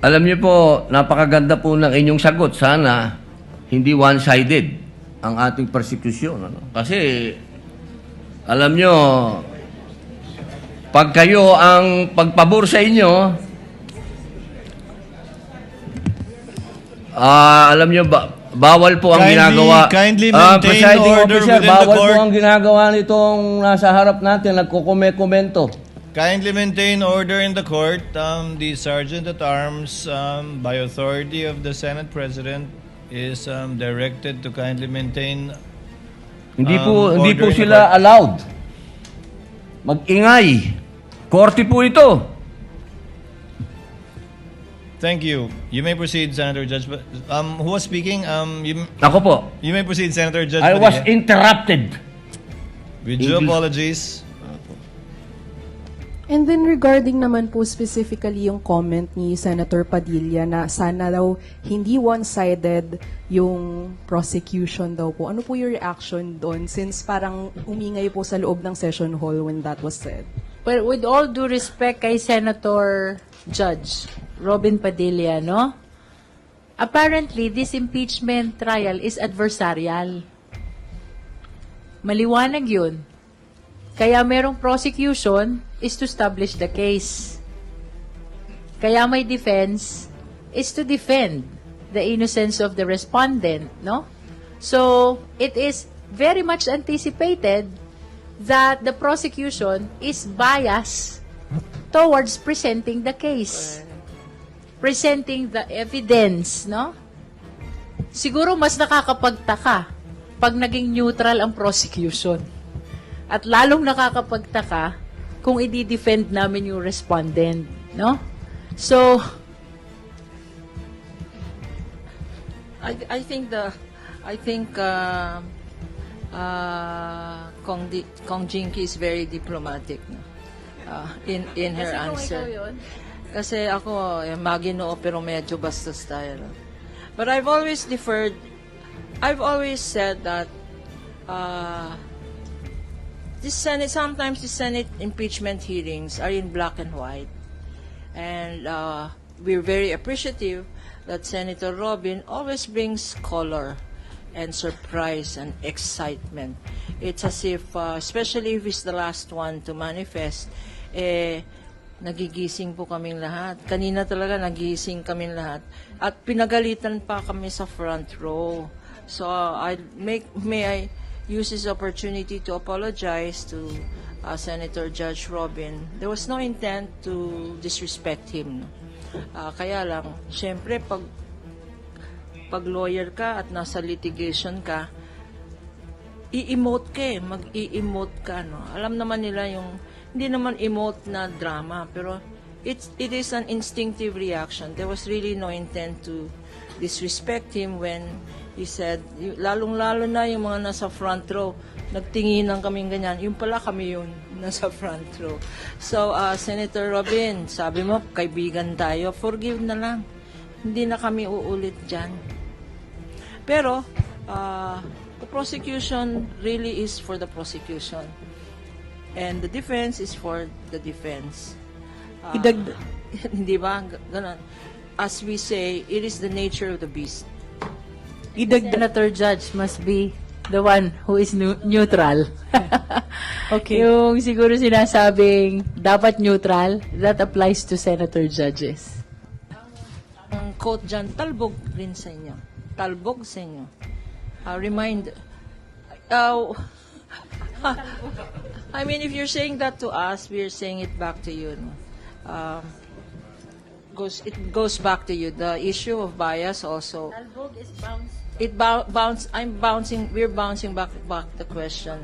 Alam niyo po, napakaganda po ng inyong sagot. Sana hindi one-sided ang ating persecution. Ano? Kasi, alam niyo, pag kayo ang pagpabor sa inyo, alam niyo, bawal po ang ginagawa. Kindly maintain Presiding order officer, within the bawal po court. ang ginagawa nitong nasa harap natin, nagkukomento. Kindly maintain order in the court. The Sergeant at Arms, by authority of the Senate President, is directed to kindly maintain. Hindi po order in the sila court. allowed mag-ingay. Korte po ito. Thank you. You may proceed, Senator Judge. Who was speaking? Ako po, You may proceed, Senator Judge. I was Padilla. interrupted. With due English. apologies. And then regarding naman po specifically yung comment ni Senator Padilla na sana daw hindi one-sided yung prosecution daw po. Ano po yung reaction doon since parang umingay po sa loob ng session hall when that was said? Well, with all due respect kay Senator Judge Robin Padilla, no? Apparently, this impeachment trial is adversarial. Maliwanag yun. Kaya merong prosecution is to establish the case. Kaya may defense is to defend the innocence of the respondent, no? So, it is very much anticipated that the prosecution is biased towards presenting the case. Presenting the evidence, no? Siguro mas nakakapagtaka pag naging neutral ang prosecution. At lalong nakakapagtaka kung i-defend namin yung respondent, no? So, I think Kong Jinky is very diplomatic, no? In her answer. Kasi ako, maginoo pero medyo bastos tayo. No? But I've always said that sometimes the Senate impeachment hearings are in black and white. And we're very appreciative that Senator Robin always brings color and surprise and excitement. It's as if, especially if he's the last one to manifest, nagigising po kaming lahat. Kanina talaga nagigising kaming lahat. At pinagalitan pa kami sa front row. So, may I use this opportunity to apologize to Senator Judge Robin. There was no intent to disrespect him. Kaya lang, syempre, pag lawyer ka at nasa litigation ka, i-emote ka mag-i-emote ka, no? Alam naman nila yung, hindi naman emote na drama, pero it is an instinctive reaction. There was really no intent to disrespect him when he said, lalong-lalo na yung mga nasa front row, nagtinginan kaming ganyan, yung pala kami yun, nasa front row. So, Senator Robin, sabi mo, kaibigan tayo, forgive na lang. Hindi na kami uulit dyan. Pero, the prosecution really is for the prosecution. And the defense is for the defense. Hindi ba? Ganun. As we say, it is the nature of the beast. Senator Judge must be the one who is neutral. Okay. Yung siguro sinasabing dapat neutral, that applies to Senator Judges. Ang quote dyan, talbog rin sa inyo. Talbog sa inyo. I mean, if you're saying that to us, we're saying it back to you. No? It goes back to you. The issue of bias also. Talbog is bounce. We're bouncing back the question,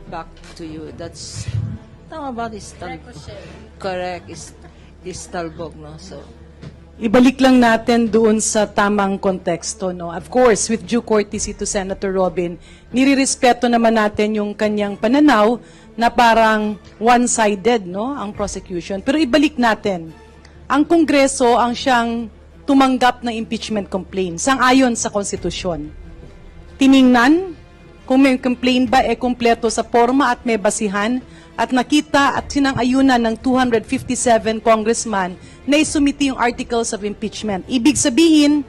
back to you. That's, tama ba, is talbog? Correct, is talbog, no? So, Ibalik lang natin doon sa tamang konteksto, no? Of course, with due courtesy to Senator Robin, nirirespeto naman natin yung kanyang pananaw na parang one-sided, no, ang prosecution. Pero ibalik natin, ang Kongreso ang siyang tumanggap ng impeachment complaint sang-ayon sa konstitusyon. Tiningnan, kung may complaint ba kumpleto sa forma at may basihan, at nakita at sinang-ayunan ng 257 congressman na isumiti yung articles of impeachment. Ibig sabihin,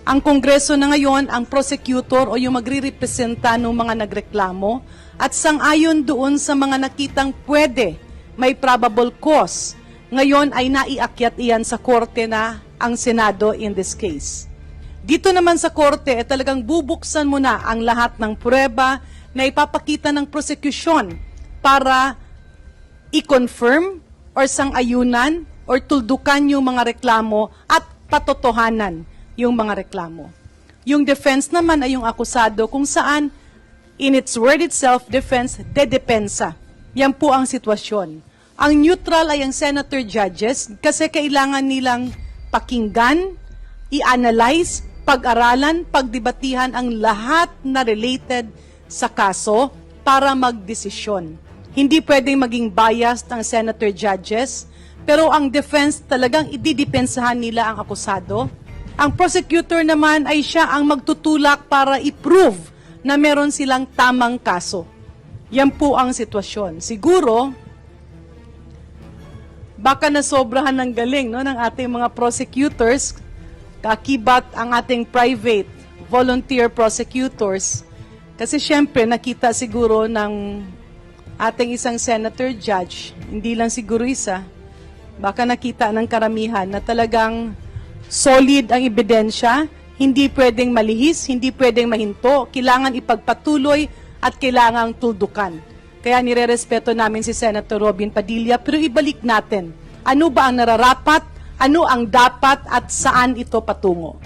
ang Kongreso na ngayon, ang prosecutor o yung magre-representa ng mga nagreklamo at sang-ayon doon sa mga nakitang pwede, may probable cause. Ngayon ay naiakyat iyan sa korte na ang Senado in this case. Dito naman sa korte, talagang bubuksan mo na ang lahat ng pruweba na ipapakita ng prosecution para i-confirm or sang-ayunan or tuldukan yung mga reklamo at patotohanan yung mga reklamo. Yung defense naman ay yung akusado kung saan, in its word itself, defense, dedepensa. Yan po ang sitwasyon. Ang neutral ay ang senator judges kasi kailangan nilang pakinggan, i-analyze, pag-aralan, pagdebatihan ang lahat na related sa kaso para magdesisyon. Hindi pwedeng maging biased ang senator judges, pero ang defense talagang ididepensahan nila ang akusado. Ang prosecutor naman ay siya ang magtutulak para i-prove na meron silang tamang kaso. Yan po ang sitwasyon. Siguro, baka nasobrahan ng galing ng ating mga prosecutors, kakibat ang ating private volunteer prosecutors. Kasi syempre, nakita siguro ng ating isang senator judge, hindi lang siguro isa, baka nakita ng karamihan na talagang solid ang ebidensya, hindi pwedeng malihis, hindi pwedeng mahinto, kailangan ipagpatuloy at kailangang tuldukan. Kaya nirerespeto namin si Senator Robin Padilla, pero ibalik natin, ano ba ang nararapat, ano ang dapat at saan ito patungo?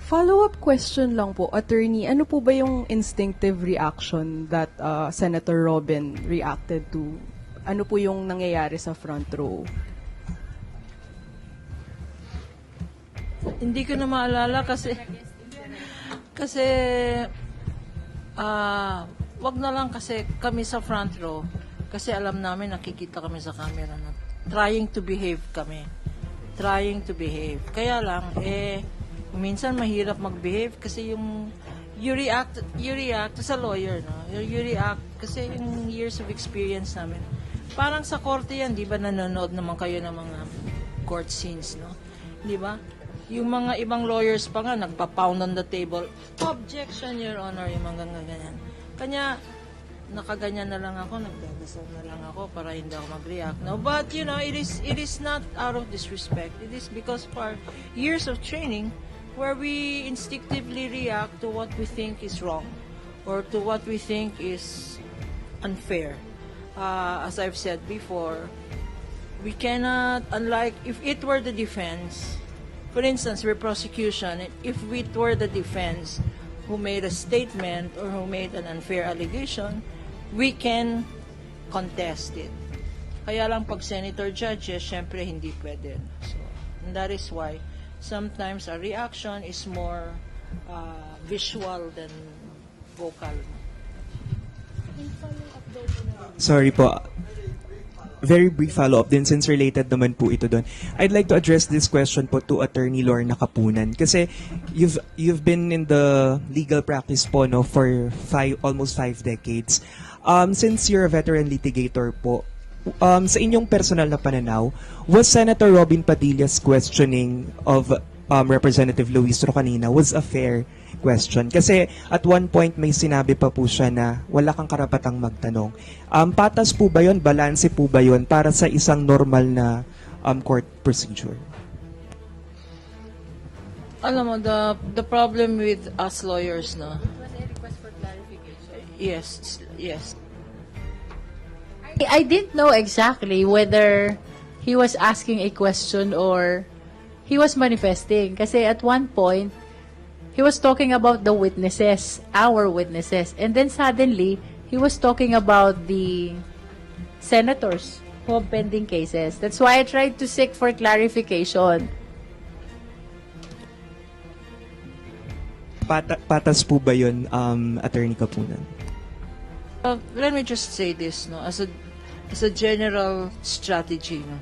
Follow-up question lang po, Attorney, ano po ba yung instinctive reaction that Senator Robin reacted to? Ano po yung nangyayari sa front row? Hindi ko na maalala kasi wag na lang kasi kami sa front row kasi alam namin nakikita kami sa camera na trying to behave kami. Trying to behave. Kaya lang minsan mahirap mag-behave kasi you react as a lawyer, no? You react kasi yung years of experience namin. Parang sa korte yan, di ba nanonood naman kayo ng mga court scenes, no? Di ba? Yung mga ibang lawyers pa nga, nagpa-pound on the table. Objection, Your Honor, yung mga ganyan. Kanya, nakaganyan na lang ako, nagdadasal na lang ako para hindi ako mag-react. No? But, you know, it is not out of disrespect. It is because of our years of training where we instinctively react to what we think is wrong or to what we think is unfair. As I've said before, we cannot, unlike, if it were the defense, for instance, we're prosecution, if it were the defense who made a statement or who made an unfair allegation, we can contest it. Kaya lang pag senator judges, syempre hindi pwede. So, and that is why sometimes our reaction is more visual than vocal. Sorry po. Very brief follow-up din since related naman po ito doon. I'd like to address this question po to Attorney Lorna Kapunan kasi you've been in the legal practice po no for almost 5 decades. Since you're a veteran litigator po, sa inyong personal na pananaw, was Senator Robin Padilla's questioning of Representative Luis Rocanina was a fair question? Kasi at one point may sinabi pa po siya na wala kang karapatang magtanong. Patas po ba yun? Balanse po ba yun para sa isang normal na court procedure? Alam mo, the problem with us lawyers, no? Was a request for clarification? Yes. I didn't know exactly whether he was asking a question or he was manifesting. Kasi at one point, he was talking about the witnesses, our witnesses. And then suddenly, he was talking about the senators who have pending cases. That's why I tried to seek for clarification. Patas po ba yun, Attorney Kapunan? Let me just say this, no, as a general strategy, no.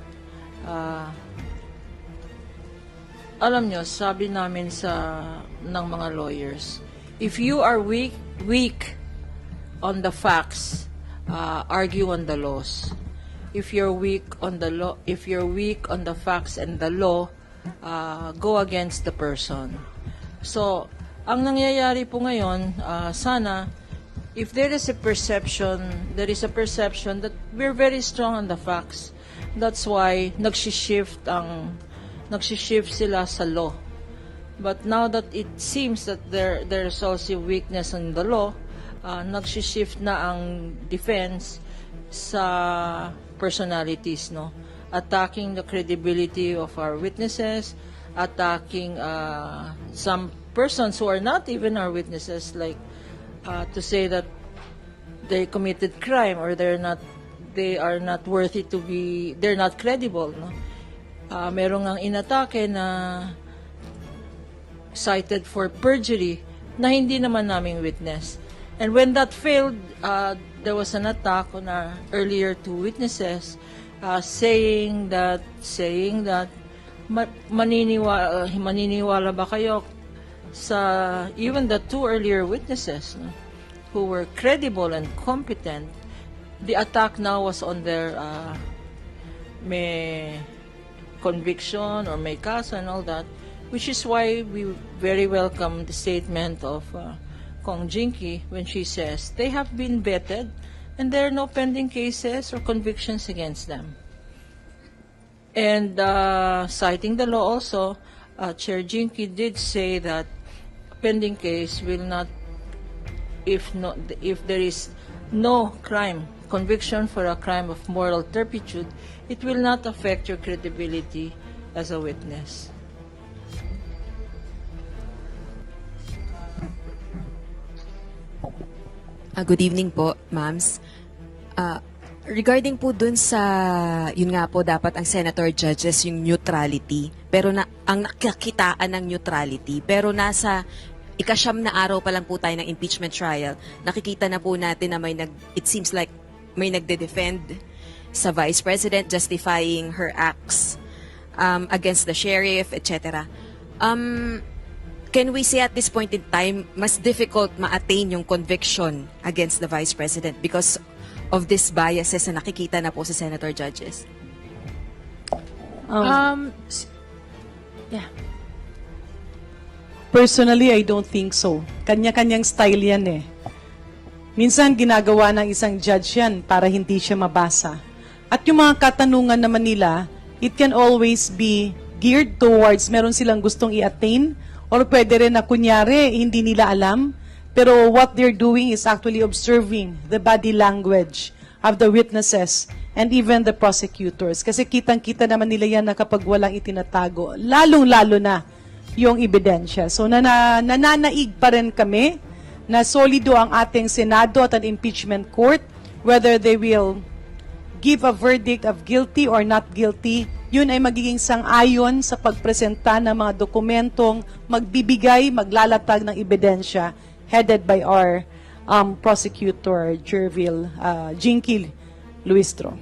Alam nyo, sabi namin ng mga lawyers, if you are weak on the facts, argue on the laws. If you're weak on the law, if you're weak on the facts and the law, go against the person. So, ang nangyayari po ngayon, sana, if there is a perception that we're very strong on the facts. That's why nagsishift sila sa law. But now that it seems that there's also weakness in the law, nagsishift na ang defense sa personalities, no? Attacking the credibility of our witnesses, attacking some persons who are not even our witnesses, like to say that they committed crime or they are not worthy to be, they're not credible, no? Merong ang inatake na cited for perjury na hindi naman naming witness. And when that failed, there was an attack on our earlier two witnesses, saying that maniniwala ba kayo sa even the two earlier witnesses, no, who were credible and competent. The attack now was on their may conviction or may kaso and all that, which is why we very welcome the statement of Kong Jinky when she says they have been vetted and there are no pending cases or convictions against them. And citing the law also, Chair Jinky did say that pending case will not, if there is no conviction for a crime of moral turpitude, it will not affect your credibility as a witness. Good evening po, ma'ams. Regarding po dun sa, yun nga po, dapat ang senator judges yung neutrality, pero ang nakakitaan ng neutrality, pero nasa ikasyam na araw pa lang po tayo ng impeachment trial, nakikita na po natin na it seems like may nagde-defend sa Vice President justifying her acts against the sheriff, etc. Can we say at this point in time, mas difficult ma-attain yung conviction against the Vice President because of these biases na nakikita na po sa senator judges? Yeah. Personally, I don't think so. Kanya-kanyang style yan eh. Minsan ginagawa ng isang judge yan para hindi siya mabasa. At yung mga katanungan naman nila, it can always be geared towards meron silang gustong i-attain or pwede rin na kunyari hindi nila alam. Pero what they're doing is actually observing the body language of the witnesses and even the prosecutors. Kasi kitang-kita naman nila yan na kapag walang itinatago, lalong-lalo na yung ebidensya. So nananaig pa rin kami na solido ang ating Senado at ang impeachment court, whether they will give a verdict of guilty or not guilty, yun ay magiging sang-ayon sa pagpresenta ng mga dokumentong magbibigay, maglalatag ng ebidensya headed by our prosecutor, Jervil Jinky Luistro.